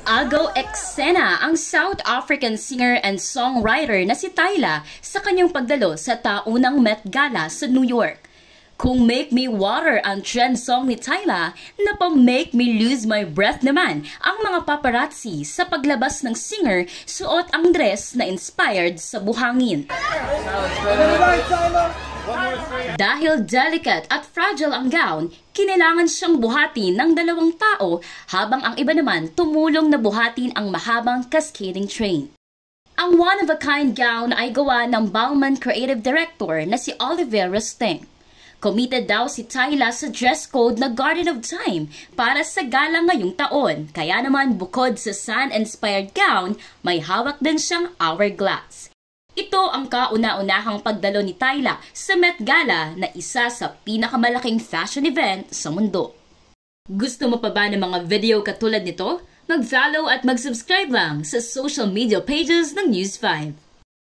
Agaw eksena ang South African singer and songwriter na si Tyla sa kanyang pagdalo sa taunang Met Gala sa New York. Kung Make Me Water ang trend song ni Tyla, napa-Make Me Lose My Breath naman ang mga paparazzi sa paglabas ng singer suot ang dress na inspired sa buhangin. Dahil delicate at fragile ang gown, kinailangan siyang buhatin ng dalawang tao habang ang iba naman tumulong na buhatin ang mahabang cascading train. Ang one-of-a-kind gown ay gawa ng Balmain creative director na si Olivier Rousteing. Committed daw si Tyla sa dress code na Garden of Time para sa gala ngayong taon. Kaya naman bukod sa sun-inspired gown, may hawak din siyang hourglass. Ito ang kauna-unahang pagdalo ni Tyla sa Met Gala na isa sa pinakamalaking fashion event sa mundo. Gusto mo pa ba ng mga video katulad nito? Mag-follow at mag-subscribe lang sa social media pages ng News 5.